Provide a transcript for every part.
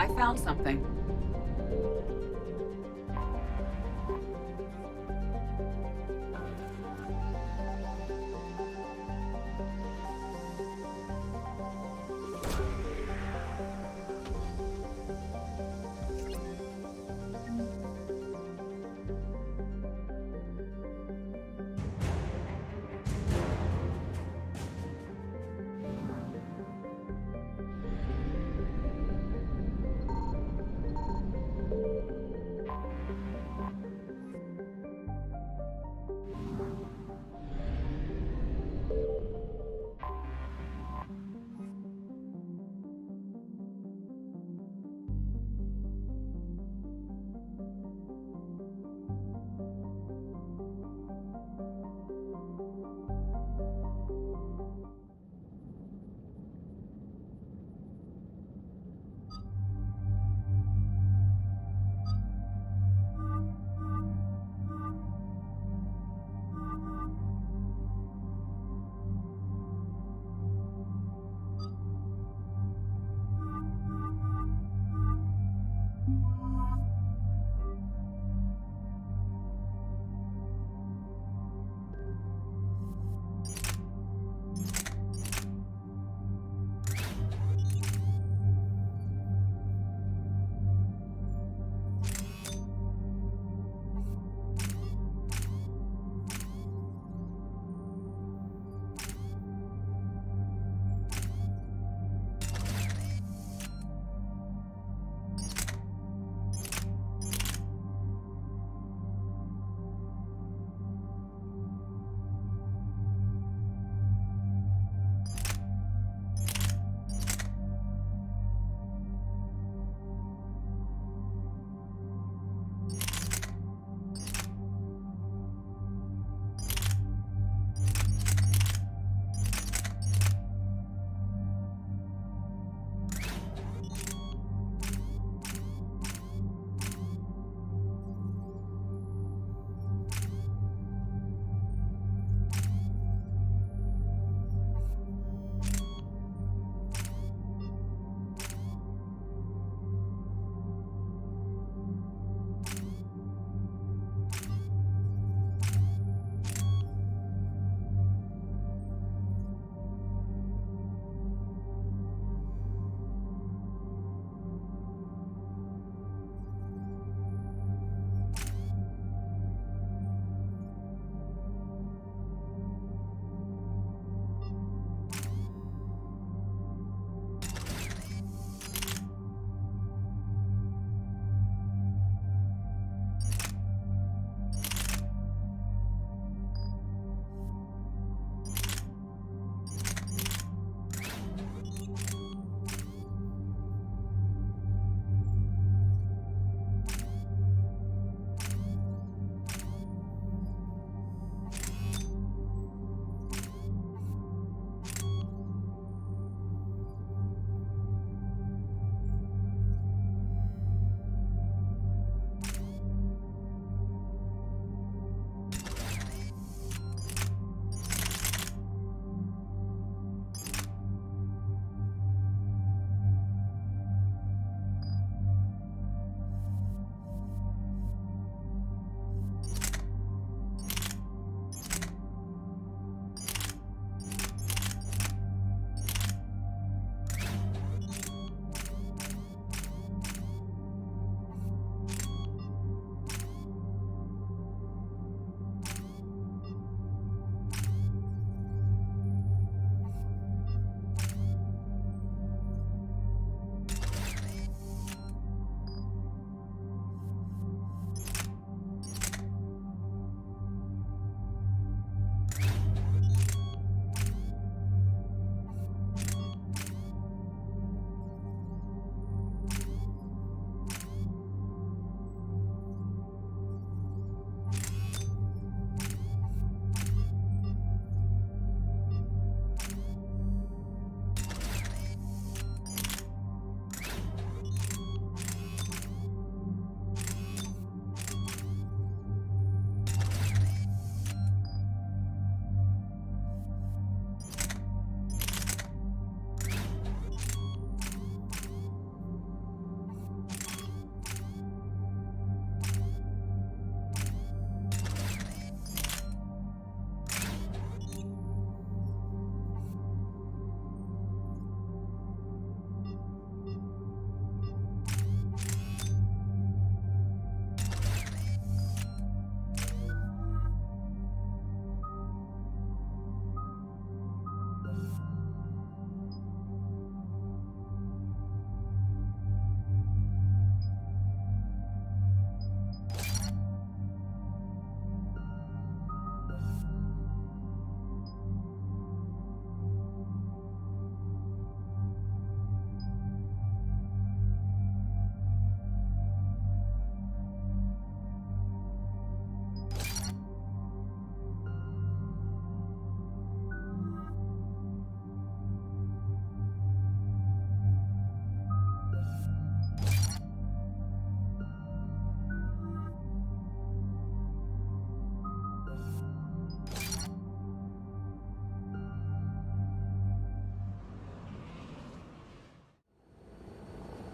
I found something.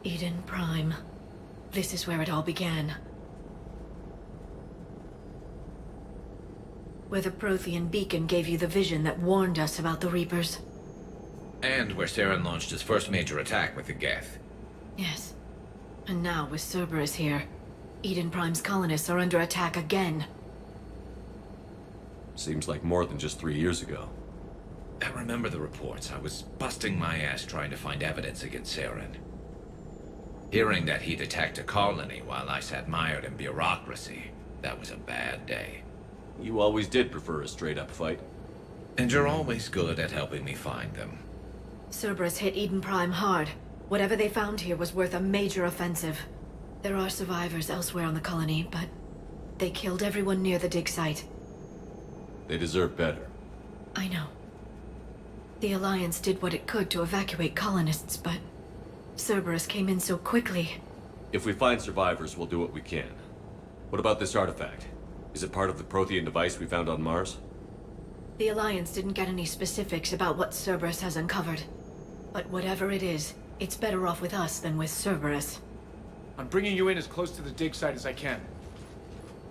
Eden Prime. This is where it all began. Where the Prothean beacon gave you the vision that warned us about the Reapers. And where Saren launched his first major attack with the Geth. Yes. And now, with Cerberus here, Eden Prime's colonists are under attack again. Seems like more than just 3 years ago. I remember the reports. I was busting my ass trying to find evidence against Saren. Hearing that he'd attacked a colony while I sat mired in bureaucracy, that was a bad day. You always did prefer a straight-up fight. And you're always good at helping me find them. Cerberus hit Eden Prime hard. Whatever they found here was worth a major offensive. There are survivors elsewhere on the colony, but they killed everyone near the dig site. They deserve better. I know. The Alliance did what it could to evacuate colonists, but Cerberus came in so quickly. If we find survivors, we'll do what we can. What about this artifact? Is it part of the Prothean device we found on Mars? The Alliance didn't get any specifics about what Cerberus has uncovered. But whatever it is, it's better off with us than with Cerberus. I'm bringing you in as close to the dig site as I can.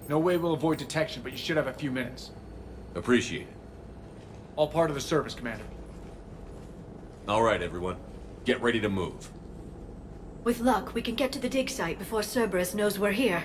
No way we'll avoid detection, but you should have a few minutes. Appreciate it. All part of the service, Commander. All right, everyone. Get ready to move. With luck, we can get to the dig site before Cerberus knows we're here.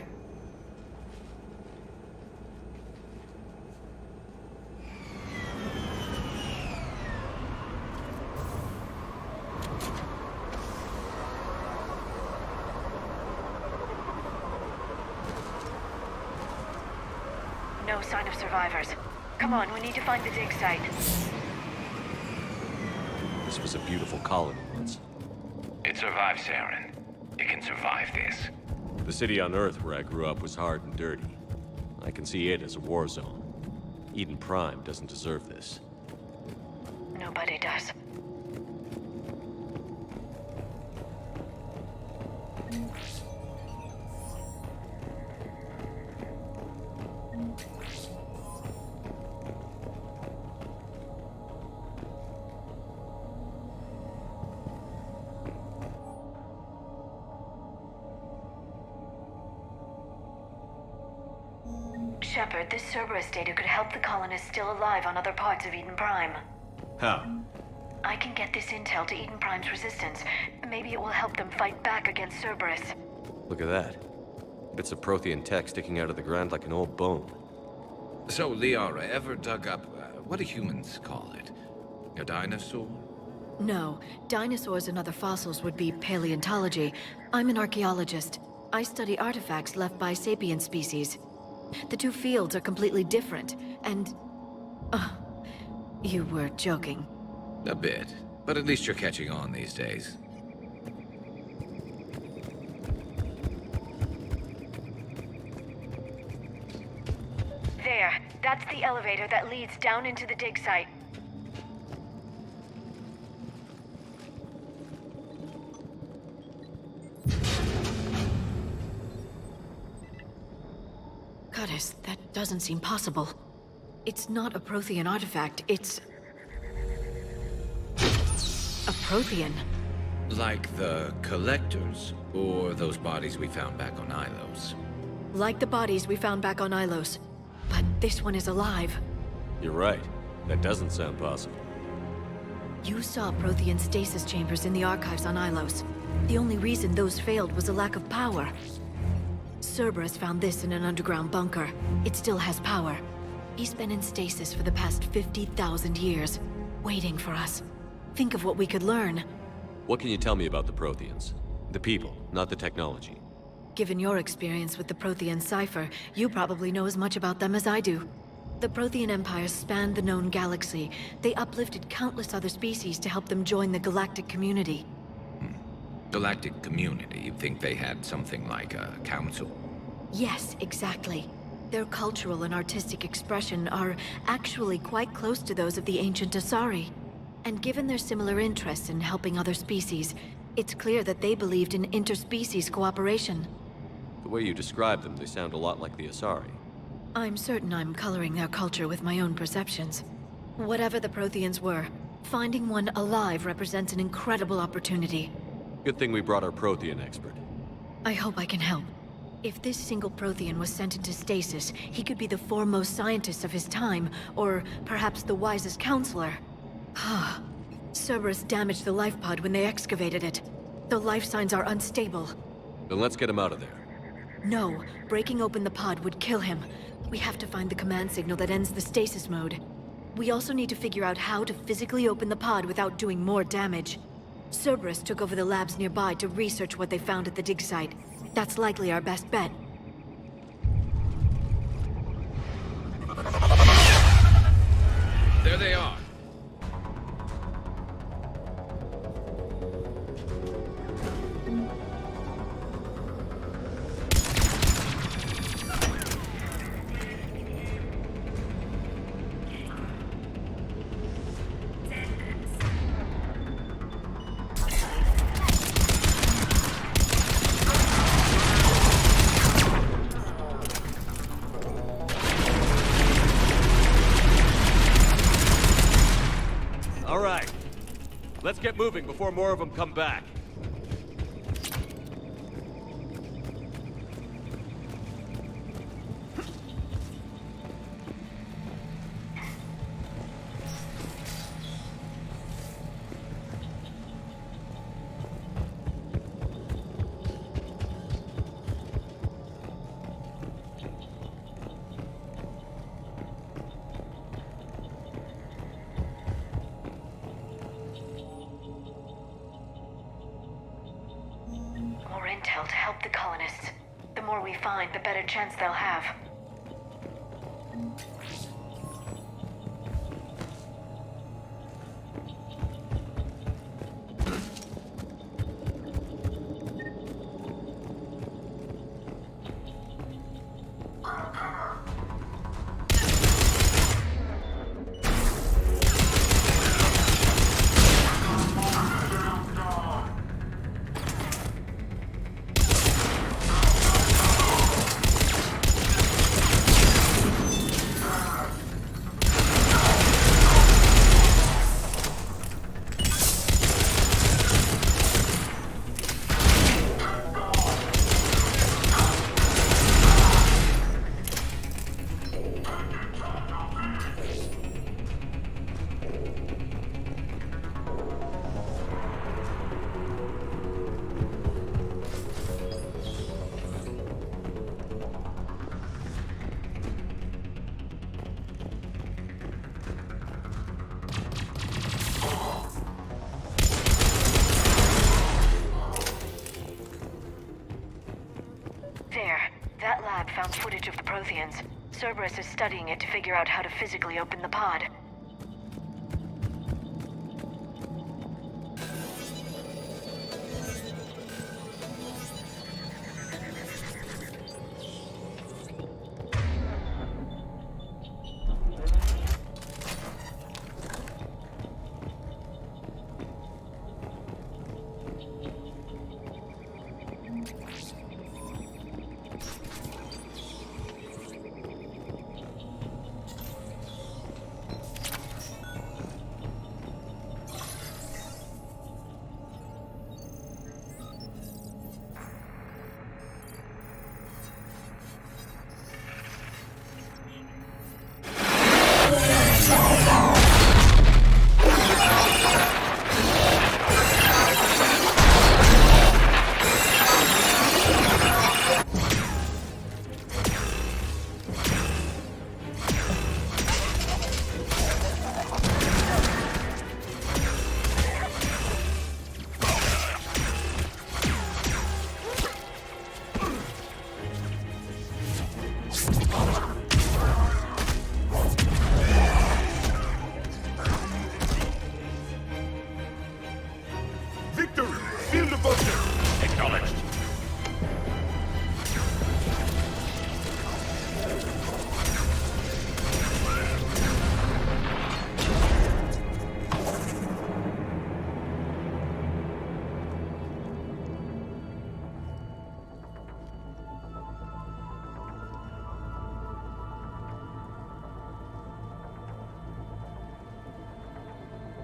No sign of survivors. Come on, we need to find the dig site. This was a beautiful colony once. It survived Saren. It can survive this. The city on Earth where I grew up was hard and dirty. I can see it as a war zone. Eden Prime doesn't deserve this. Nobody does. Shepard, this Cerberus data could help the colonists still alive on other parts of Eden Prime. How? I can get this intel to Eden Prime's resistance. Maybe it will help them fight back against Cerberus. Look at that. Bits of Prothean tech sticking out of the ground like an old bone. So, Liara, ever dug up, what do humans call it? A dinosaur? No, dinosaurs and other fossils would be paleontology. I'm an archaeologist. I study artifacts left by sapient species. The two fields are completely different, and... you were joking. A bit. But at least you're catching on these days. There. That's the elevator that leads down into the dig site. Goddess, that doesn't seem possible. It's not a Prothean artifact, it's... a Prothean. Like the Collectors, or those bodies we found back on Ilos. Like the bodies we found back on Ilos. But this one is alive. You're right. That doesn't sound possible. You saw Prothean stasis chambers in the archives on Ilos. The only reason those failed was a lack of power. Cerberus found this in an underground bunker. It still has power. He's been in stasis for the past 50,000 years, waiting for us. Think of what we could learn. What can you tell me about the Protheans? The people, not the technology. Given your experience with the Prothean cipher, you probably know as much about them as I do. The Prothean Empire spanned the known galaxy. They uplifted countless other species to help them join the galactic community. Galactic community, you'd think they had something like a council. Yes, exactly. Their cultural and artistic expression are actually quite close to those of the ancient Asari. And given their similar interests in helping other species, it's clear that they believed in interspecies cooperation. The way you describe them, they sound a lot like the Asari. I'm certain I'm coloring their culture with my own perceptions. Whatever the Protheans were, finding one alive represents an incredible opportunity. Good thing we brought our Prothean expert. I hope I can help. If this single Prothean was sent into stasis, he could be the foremost scientist of his time, or perhaps the wisest counselor. Cerberus damaged the life pod when they excavated it. The life signs are unstable. Then let's get him out of there. No, breaking open the pod would kill him. We have to find the command signal that ends the stasis mode. We also need to figure out how to physically open the pod without doing more damage. Cerberus took over the labs nearby to research what they found at the dig site. That's likely our best bet. There they are. Let's get moving before more of them come back. More intel to help the colonists. The more we find, the better chance they'll have. Found footage of the Protheans. Cerberus is studying it to figure out how to physically open the pod.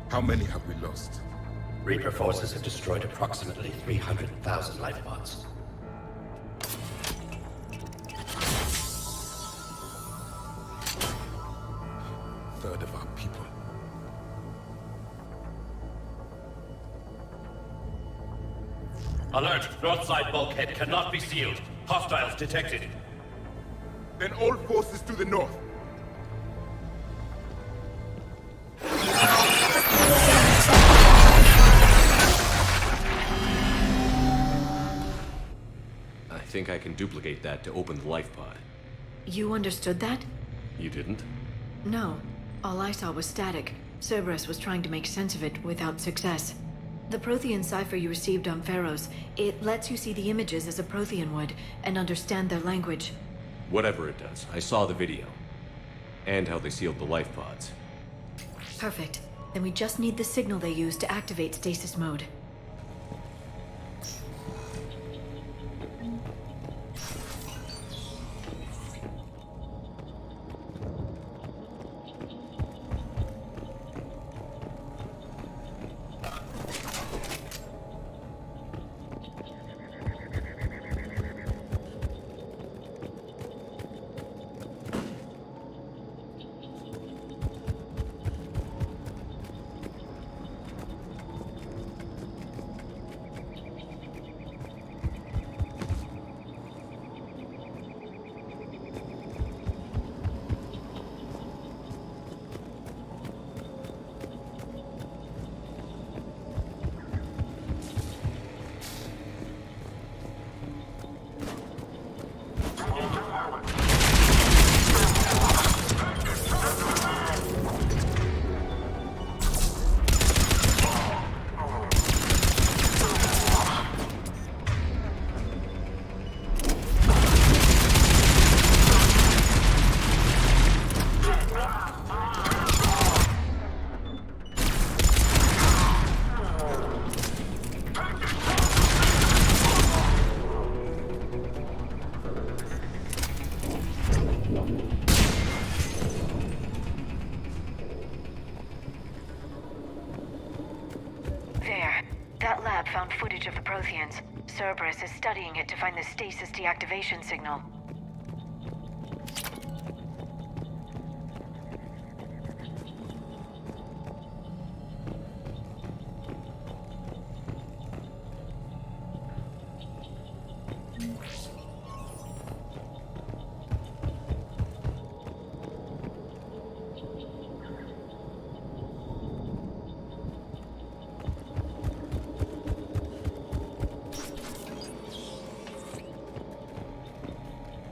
How many have we lost? Reaper forces have destroyed approximately 300,000 life pods. Third of our people. Alert! North side bulkhead cannot be sealed. Hostiles detected. Then all forces to the north. I think I can duplicate that to open the life pod. You understood that? You didn't? No. All I saw was static. Cerberus was trying to make sense of it without success. The Prothean cipher you received on Pharaohs, it lets you see the images as a Prothean would, and understand their language. Whatever it does, I saw the video. And how they sealed the life pods. Perfect. Then we just need the signal they used to activate stasis mode. Found footage of the Protheans. Cerberus is studying it to find the stasis deactivation signal.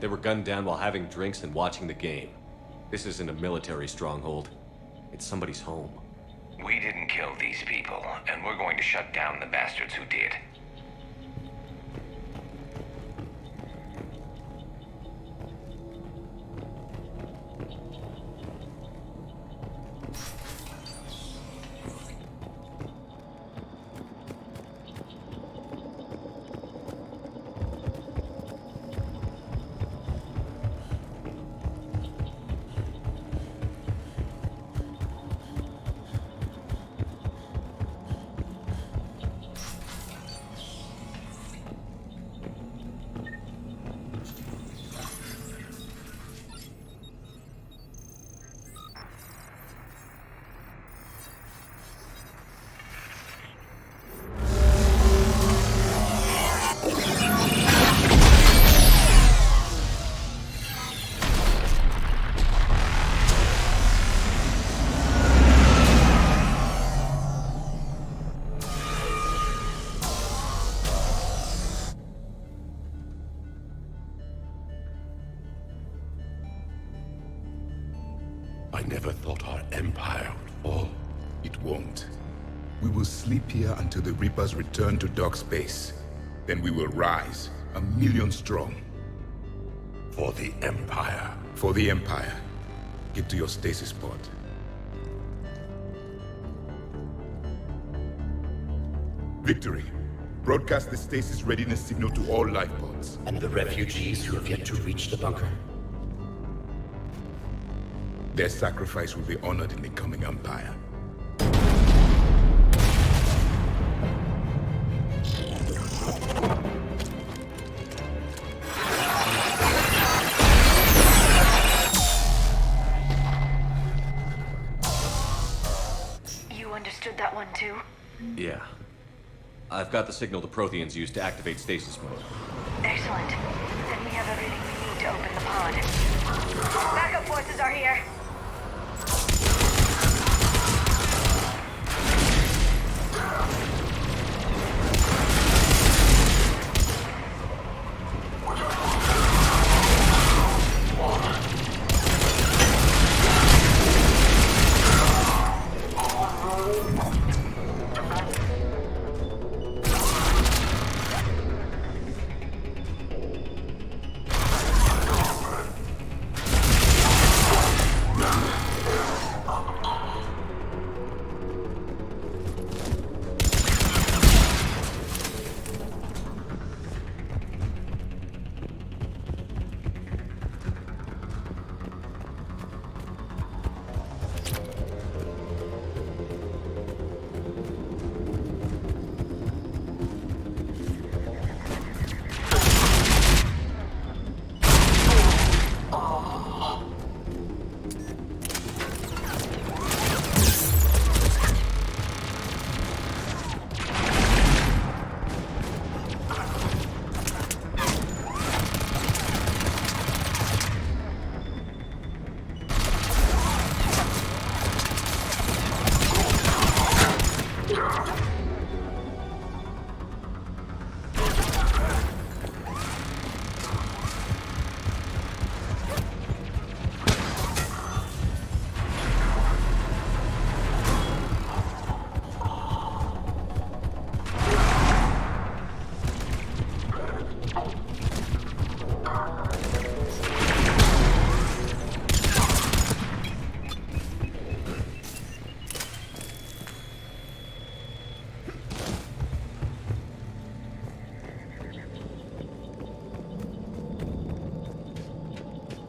They were gunned down while having drinks and watching the game. This isn't a military stronghold. It's somebody's home. We didn't kill these people, and we're going to shut down the bastards who did. I never thought our empire would fall. It won't. We will sleep here until the Reapers return to dark space. Then we will rise, 1,000,000 strong. For the Empire. For the Empire. Get to your stasis pod. Victory. Broadcast the stasis readiness signal to all life pods. And the refugees who have yet to reach the bunker. Their sacrifice will be honored in the coming Empire. too? Yeah. I've got the signal the Protheans use to activate stasis mode. Excellent. Then we have everything we need to open the pod. Backup forces are here.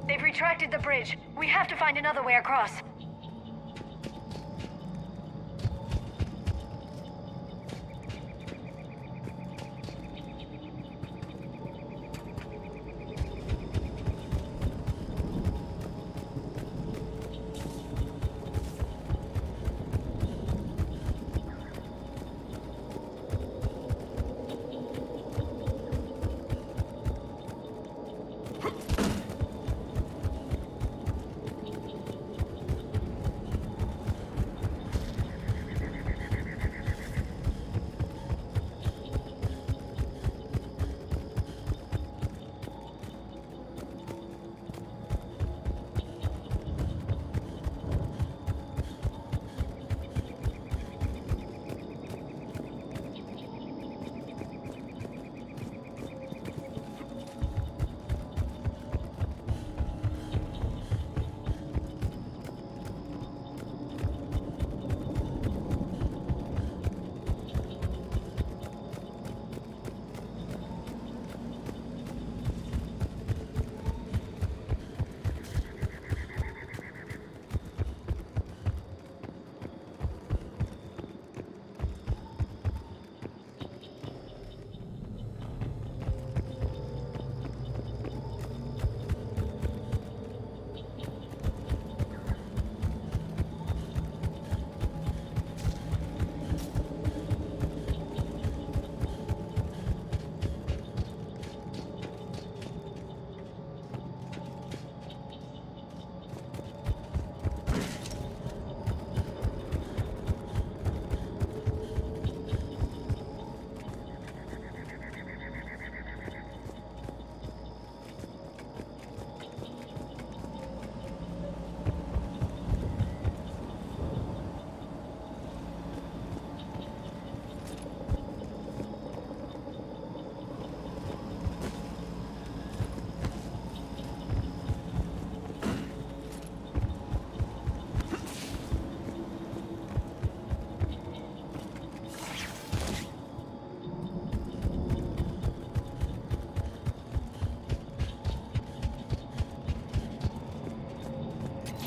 They've retracted the bridge. We have to find another way across.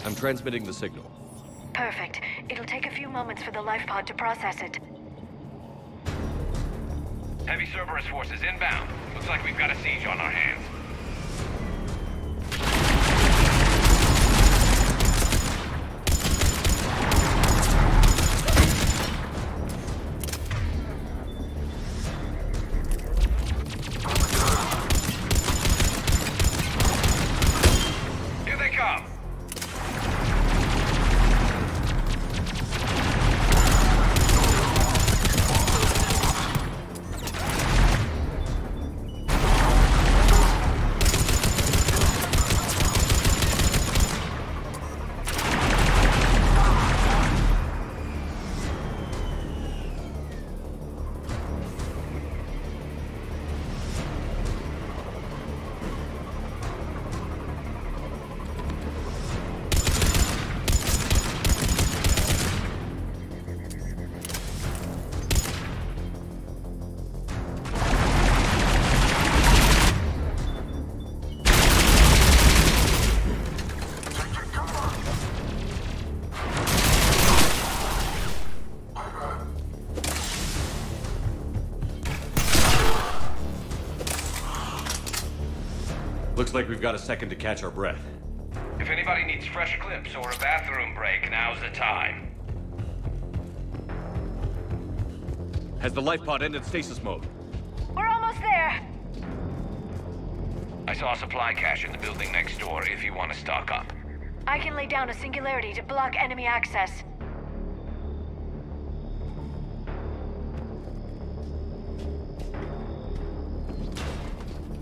I'm transmitting the signal. Perfect. It'll take a few moments for the life pod to process it. Heavy Cerberus forces inbound. Looks like we've got a siege on our hands. Looks like we've got a second to catch our breath. If anybody needs fresh clips or a bathroom break, now's the time. Has the life pod ended stasis mode? We're almost there. I saw a supply cache in the building next door if you want to stock up. I can lay down a singularity to block enemy access.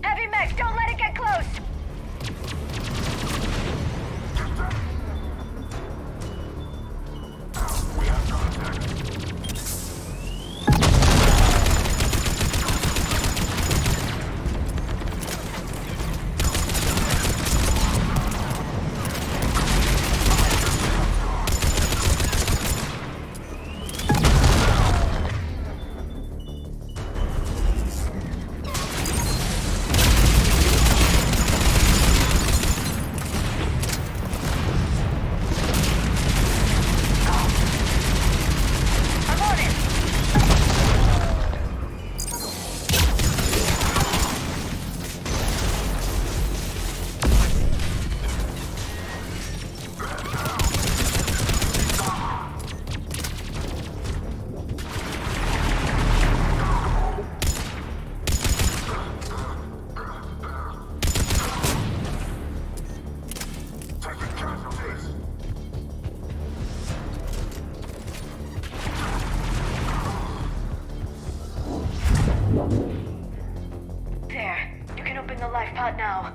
Heavy mech, don't let it get close! There. You can open the life pod now.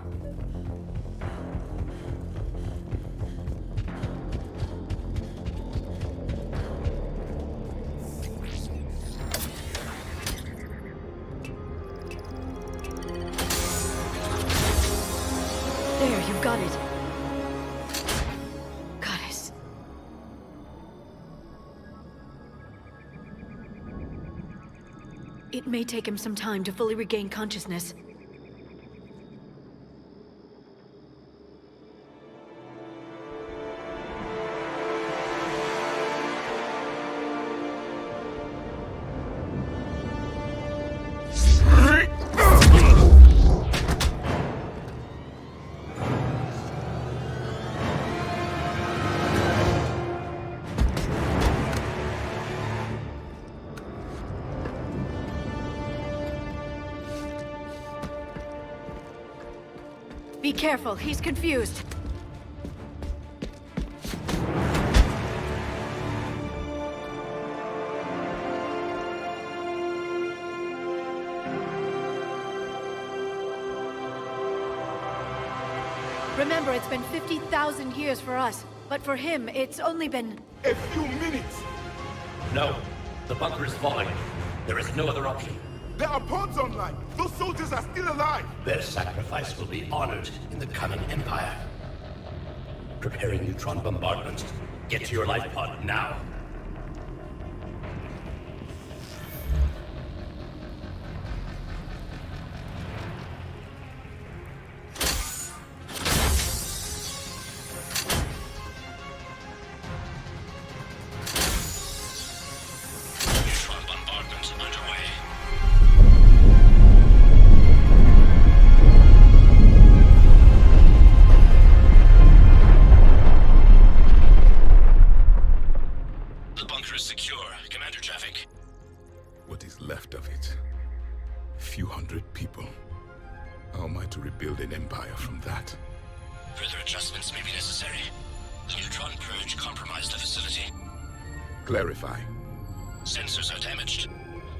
There, you've got it. Goddess. It may take him some time to fully regain consciousness. Be careful, he's confused. Remember, it's been 50,000 years for us, but for him, it's only been... A few minutes! No. The bunker is falling. There is no other option. There are pods online! Those soldiers are still alive! Their sacrifice will be honored in the coming Empire. Preparing neutron bombardment. Get to your life pod now. Neutron bombardment underway. The bunker is secure. Commander traffic. What is left of it? A few hundred people. How am I to rebuild an empire from that? Further adjustments may be necessary. The neutron purge compromised the facility. Clarify. Sensors are damaged.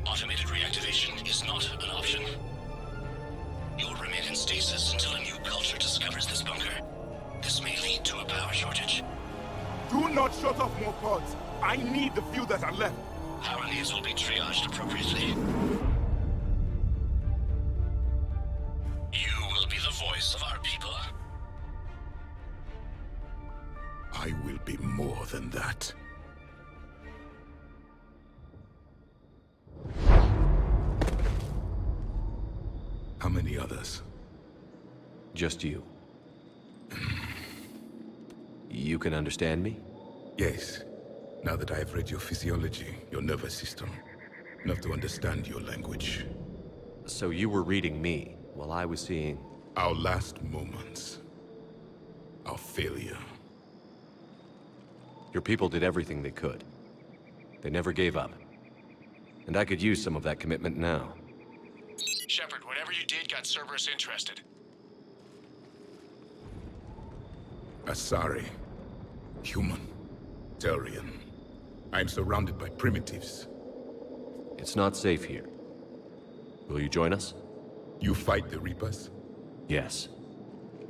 Automated reactivation is not an option. You'll remain in stasis until a new culture discovers this bunker. This may lead to a power shortage. Do not shut off more pods! I need the few that are left! Power needs will be triaged appropriately. You will be the voice of our people. I will be more than that. How many others? Just you. You can understand me? Yes. Now that I have read your physiology, your nervous system, enough to understand your language. So you were reading me, while I was seeing... Our last moments. Our failure. Your people did everything they could. They never gave up. And I could use some of that commitment now. Shepard, whatever you did got Cerberus interested. Asari. Human. Turian. I'm surrounded by primitives. It's not safe here. Will you join us? You fight the Reapers? Yes.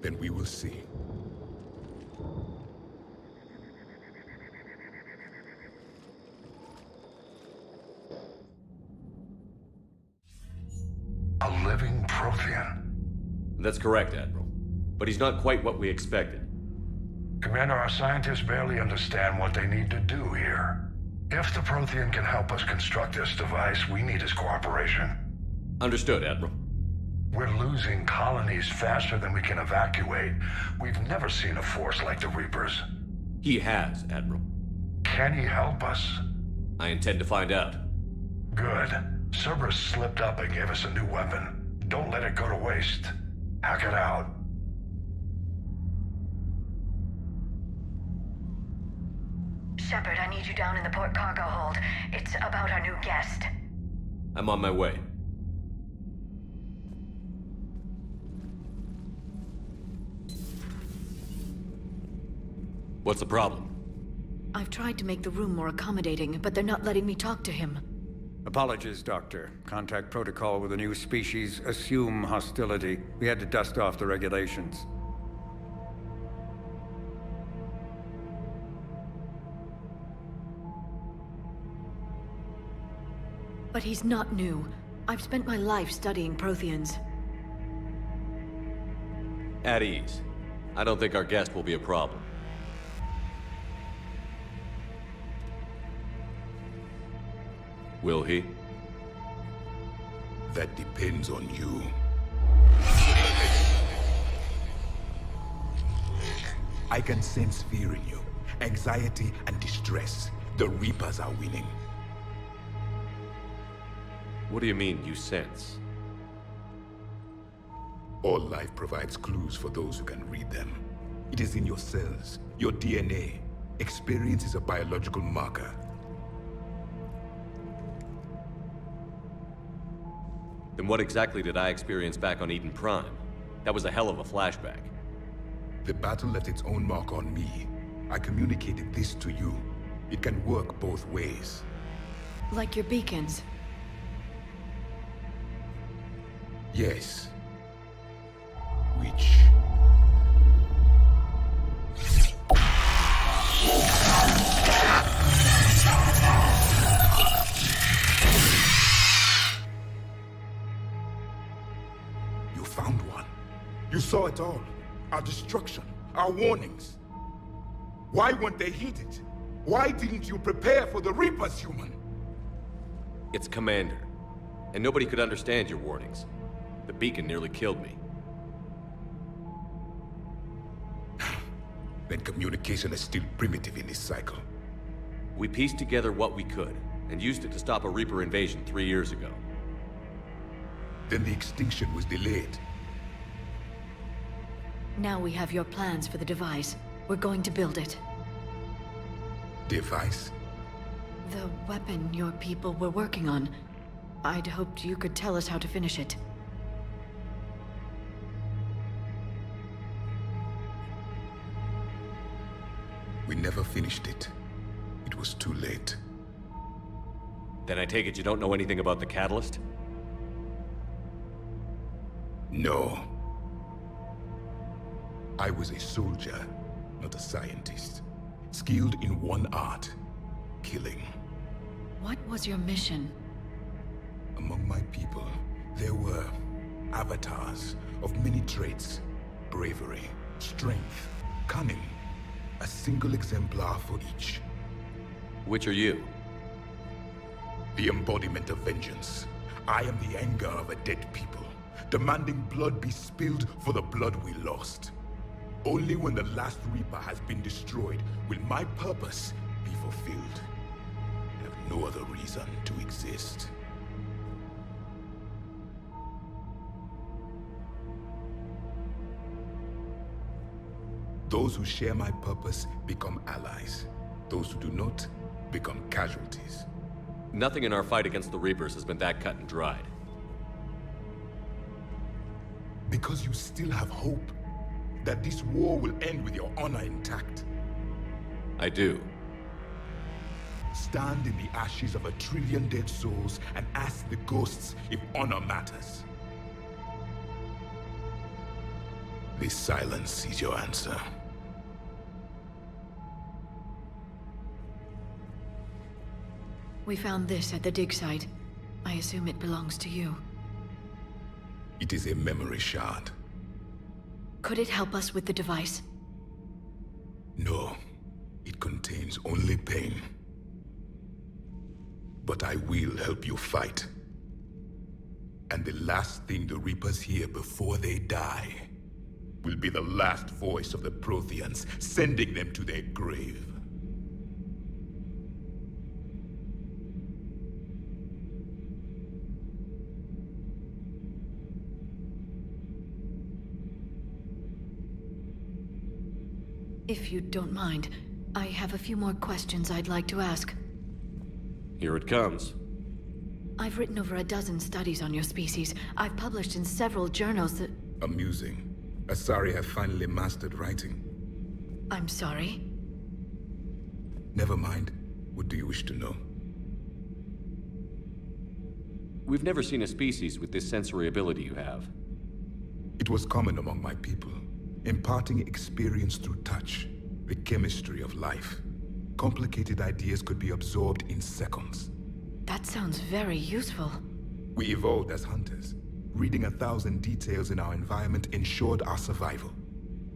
Then we will see. A living Prothean. That's correct, Admiral. But he's not quite what we expected. Commander, our scientists barely understand what they need to do here. If the Prothean can help us construct this device, we need his cooperation. Understood, Admiral. We're losing colonies faster than we can evacuate. We've never seen a force like the Reapers. He has, Admiral. Can he help us? I intend to find out. Good. Cerberus slipped up and gave us a new weapon. Don't let it go to waste. Hack it out. Shepard, I need you down in the port cargo hold. It's about our new guest. I'm on my way. What's the problem? I've tried to make the room more accommodating, but they're not letting me talk to him. Apologies, Doctor. Contact protocol with a new species. Assume hostility. We had to dust off the regulations. But he's not new. I've spent my life studying Protheans. At ease. I don't think our guest will be a problem. Will he? That depends on you. I can sense fear in you. Anxiety and distress. The Reapers are winning. What do you mean, you sense? All life provides clues for those who can read them. It is in your cells, your DNA. Experience is a biological marker. Then what exactly did I experience back on Eden Prime? That was a hell of a flashback. The battle left its own mark on me. I communicated this to you. It can work both ways. Like your beacons. Yes. Which... You found one. You saw it all. Our destruction, our warnings. Why weren't they heeded? Why didn't you prepare for the Reapers, human? It's Commander. And nobody could understand your warnings. The beacon nearly killed me. Then communication is still primitive in this cycle. We pieced together what we could, and used it to stop a Reaper invasion 3 years ago. Then the extinction was delayed. Now we have your plans for the device. We're going to build it. Device? The weapon your people were working on. I'd hoped you could tell us how to finish it. We never finished it. It was too late. Then I take it you don't know anything about the catalyst? No. I was a soldier, not a scientist. Skilled in one art, killing. What was your mission? Among my people, there were avatars of many traits. Bravery, strength, cunning. A single exemplar for each. Which are you? The embodiment of vengeance. I am the anger of a dead people, demanding blood be spilled for the blood we lost. Only when the last Reaper has been destroyed will my purpose be fulfilled. I have no other reason to exist. Those who share my purpose become allies. Those who do not become casualties. Nothing in our fight against the Reapers has been that cut and dried. Because you still have hope that this war will end with your honor intact. I do. Stand in the ashes of 1 trillion dead souls and ask the ghosts if honor matters. This silence is your answer. We found this at the dig site. I assume it belongs to you. It is a memory shard. Could it help us with the device? No, it contains only pain. But I will help you fight. And the last thing the Reapers hear before they die will be the last voice of the Protheans, sending them to their grave. If you don't mind, I have a few more questions I'd like to ask. Here it comes. I've written over a dozen studies on your species. I've published in several journals that... Amusing. Asari have finally mastered writing. I'm sorry? Never mind. What do you wish to know? We've never seen a species with this sensory ability you have. It was common among my people, imparting experience through touch, the chemistry of life. Complicated ideas could be absorbed in seconds. That sounds very useful. We evolved as hunters. Reading 1,000 details in our environment ensured our survival.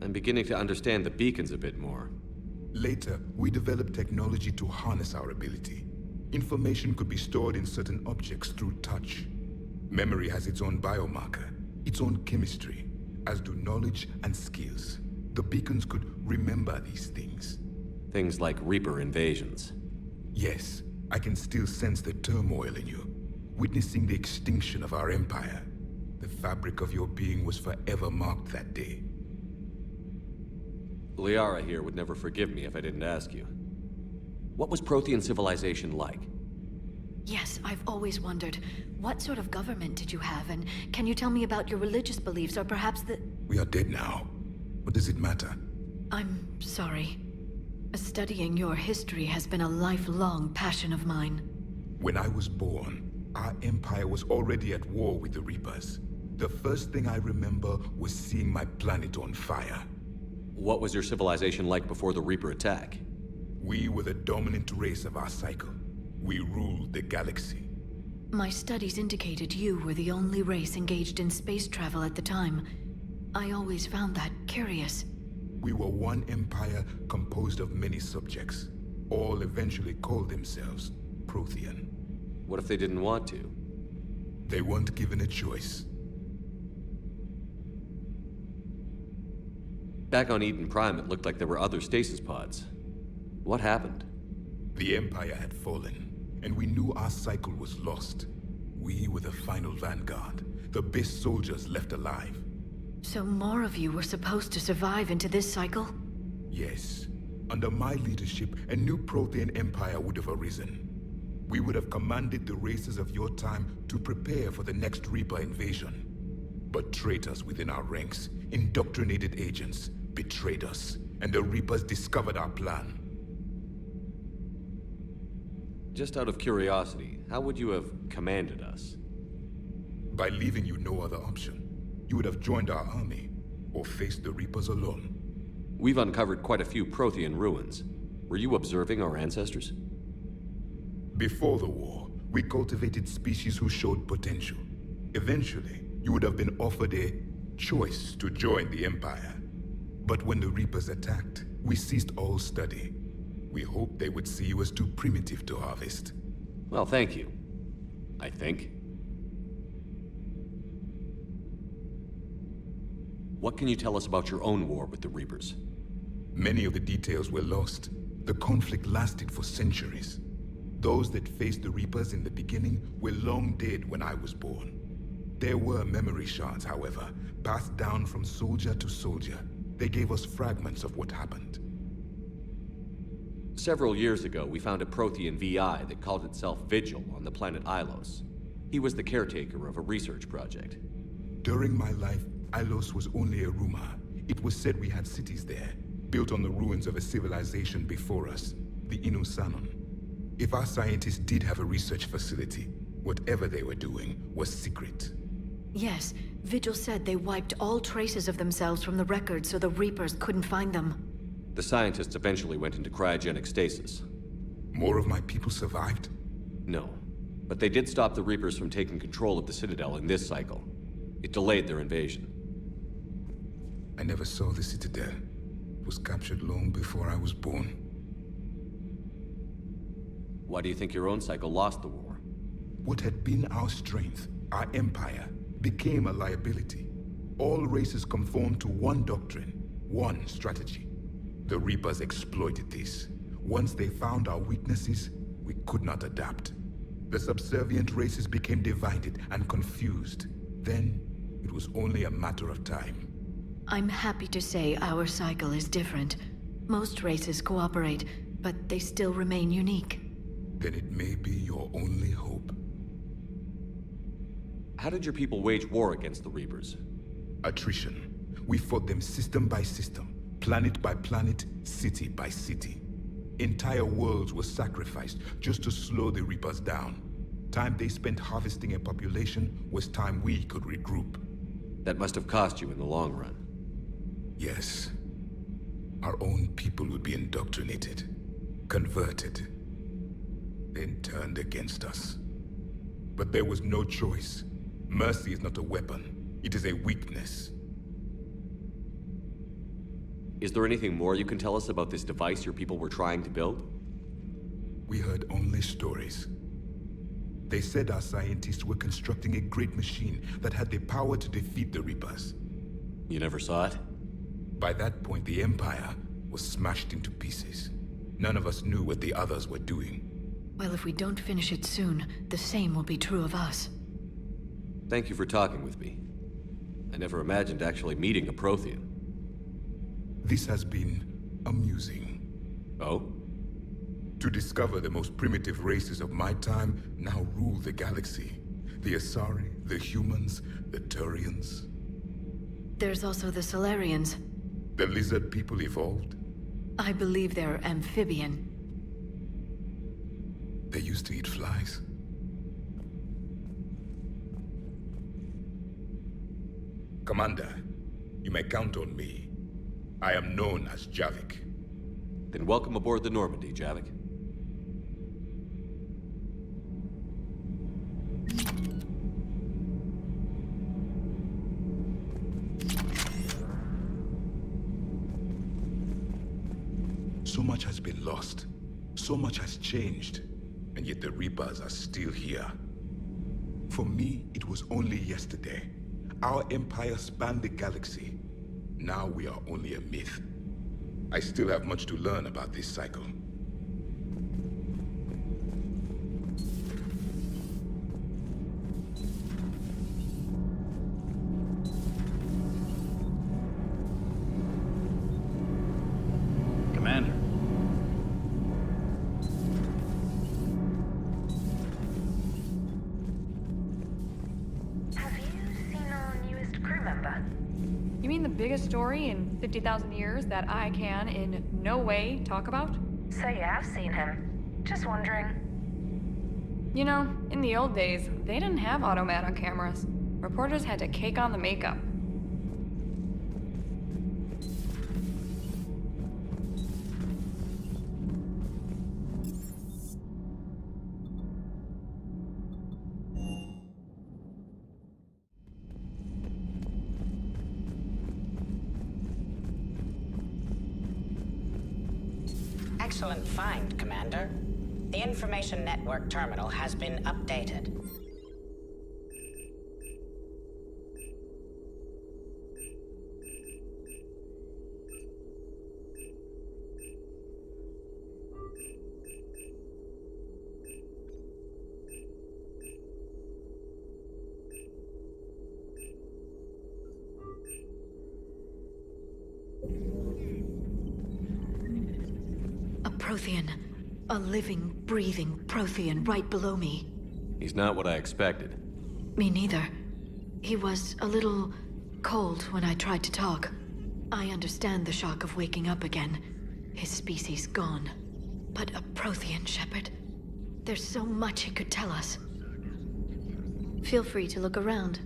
I'm beginning to understand the beacons a bit more. Later, we developed technology to harness our ability. Information could be stored in certain objects through touch. Memory has its own biomarker, its own chemistry, as do knowledge and skills. The beacons could remember these things. Things like Reaper invasions. Yes, I can still sense the turmoil in you, witnessing the extinction of our empire. The fabric of your being was forever marked that day. Liara here would never forgive me if I didn't ask you. What was Prothean civilization like? Yes, I've always wondered. What sort of government did you have, and can you tell me about your religious beliefs, or perhaps the... We are dead now. What does it matter? I'm sorry. Studying your history has been a lifelong passion of mine. When I was born, our empire was already at war with the Reapers. The first thing I remember was seeing my planet on fire. What was your civilization like before the Reaper attack? We were the dominant race of our cycle. We ruled the galaxy. My studies indicated you were the only race engaged in space travel at the time. I always found that curious. We were one empire composed of many subjects. All eventually called themselves Prothean. What if they didn't want to? They weren't given a choice. Back on Eden Prime, it looked like there were other stasis pods. What happened? The Empire had fallen, and we knew our cycle was lost. We were the final vanguard, the best soldiers left alive. So more of you were supposed to survive into this cycle? Yes. Under my leadership, a new Prothean empire would have arisen. We would have commanded the races of your time to prepare for the next Reaper invasion. But traitors within our ranks, indoctrinated agents, betrayed us, and the Reapers discovered our plan. Just out of curiosity, how would you have commanded us? By leaving you no other option. You would have joined our army, or faced the Reapers alone. We've uncovered quite a few Prothean ruins. Were you observing our ancestors? Before the war, we cultivated species who showed potential. Eventually, you would have been offered a choice to join the Empire. But when the Reapers attacked, we ceased all study. We hoped they would see you as too primitive to harvest. Well, thank you. I think. What can you tell us about your own war with the Reapers? Many of the details were lost. The conflict lasted for centuries. Those that faced the Reapers in the beginning were long dead when I was born. There were memory shards, however, passed down from soldier to soldier. They gave us fragments of what happened. Several years ago, we found a Prothean VI that called itself Vigil on the planet Ilos. He was the caretaker of a research project. During my life, Ilos was only a rumor. It was said we had cities there, built on the ruins of a civilization before us, the Inusanon. If our scientists did have a research facility, whatever they were doing was secret. Yes, Vigil said they wiped all traces of themselves from the records so the Reapers couldn't find them. The scientists eventually went into cryogenic stasis. More of my people survived? No, but they did stop the Reapers from taking control of the Citadel in this cycle. It delayed their invasion. I never saw the Citadel. It was captured long before I was born. Why do you think your own cycle lost the war? What had been our strength, our empire, became a liability. All races conformed to one doctrine, one strategy. The Reapers exploited this. Once they found our weaknesses, we could not adapt. The subservient races became divided and confused. Then, it was only a matter of time. I'm happy to say our cycle is different. Most races cooperate, but they still remain unique. Then it may be your only hope. How did your people wage war against the Reapers? Attrition. We fought them system by system, planet by planet, city by city. Entire worlds were sacrificed just to slow the Reapers down. Time they spent harvesting a population was time we could regroup. That must have cost you in the long run. Yes. Our own people would be indoctrinated, converted, then turned against us. But there was no choice. Mercy is not a weapon. It is a weakness. Is there anything more you can tell us about this device your people were trying to build? We heard only stories. They said our scientists were constructing a great machine that had the power to defeat the Reapers. You never saw it? By that point, the Empire was smashed into pieces. None of us knew what the others were doing. Well, if we don't finish it soon, the same will be true of us. Thank you for talking with me. I never imagined actually meeting a Prothean. This has been amusing. Oh? To discover the most primitive races of my time now rule the galaxy. The Asari, the humans, the Turians. There's also the Solarians. The lizard people evolved. I believe they're amphibian. They used to eat flies. Commander, you may count on me. I am known as Javik. Then welcome aboard the Normandy, Javik. So much has been lost. So much has changed. And yet the Reapers are still here. For me, it was only yesterday. Our empire spanned the galaxy. Now we are only a myth. I still have much to learn about this cycle. Commander. Have you seen our newest crew member? You mean the biggest story in 50,000 years that I can in no way talk about? So you have seen him. Just wondering. You know, in the old days, they didn't have automatic cameras. Reporters had to cake on the makeup. Excellent find, Commander. The information network terminal has been updated. A Prothean. A living, breathing Prothean right below me. He's not what I expected. Me neither. He was a little cold when I tried to talk. I understand the shock of waking up again. His species gone. But a Prothean, Shepard. There's so much he could tell us. Feel free to look around.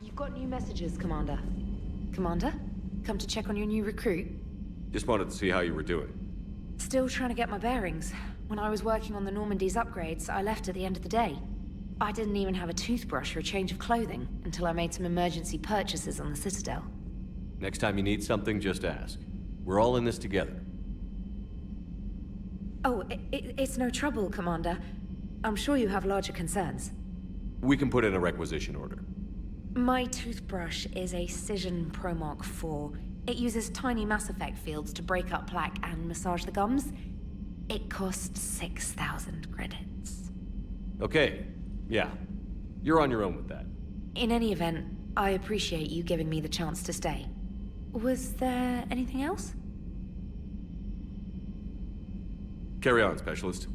You've got new messages, Commander. Commander? Come to check on your new recruit? Just wanted to see how you were doing. Still trying to get my bearings. When I was working on the Normandy's upgrades, I left at the end of the day. I didn't even have a toothbrush or a change of clothing until I made some emergency purchases on the Citadel. Next time you need something, just ask. We're all in this together. Oh, it's no trouble, Commander. I'm sure you have larger concerns. We can put in a requisition order. My toothbrush is a Cision Pro Mark IV. It uses tiny Mass Effect fields to break up plaque and massage the gums. It costs 6,000 credits. Okay, yeah. You're on your own with that. In any event, I appreciate you giving me the chance to stay. Was there anything else? Carry on, Specialist.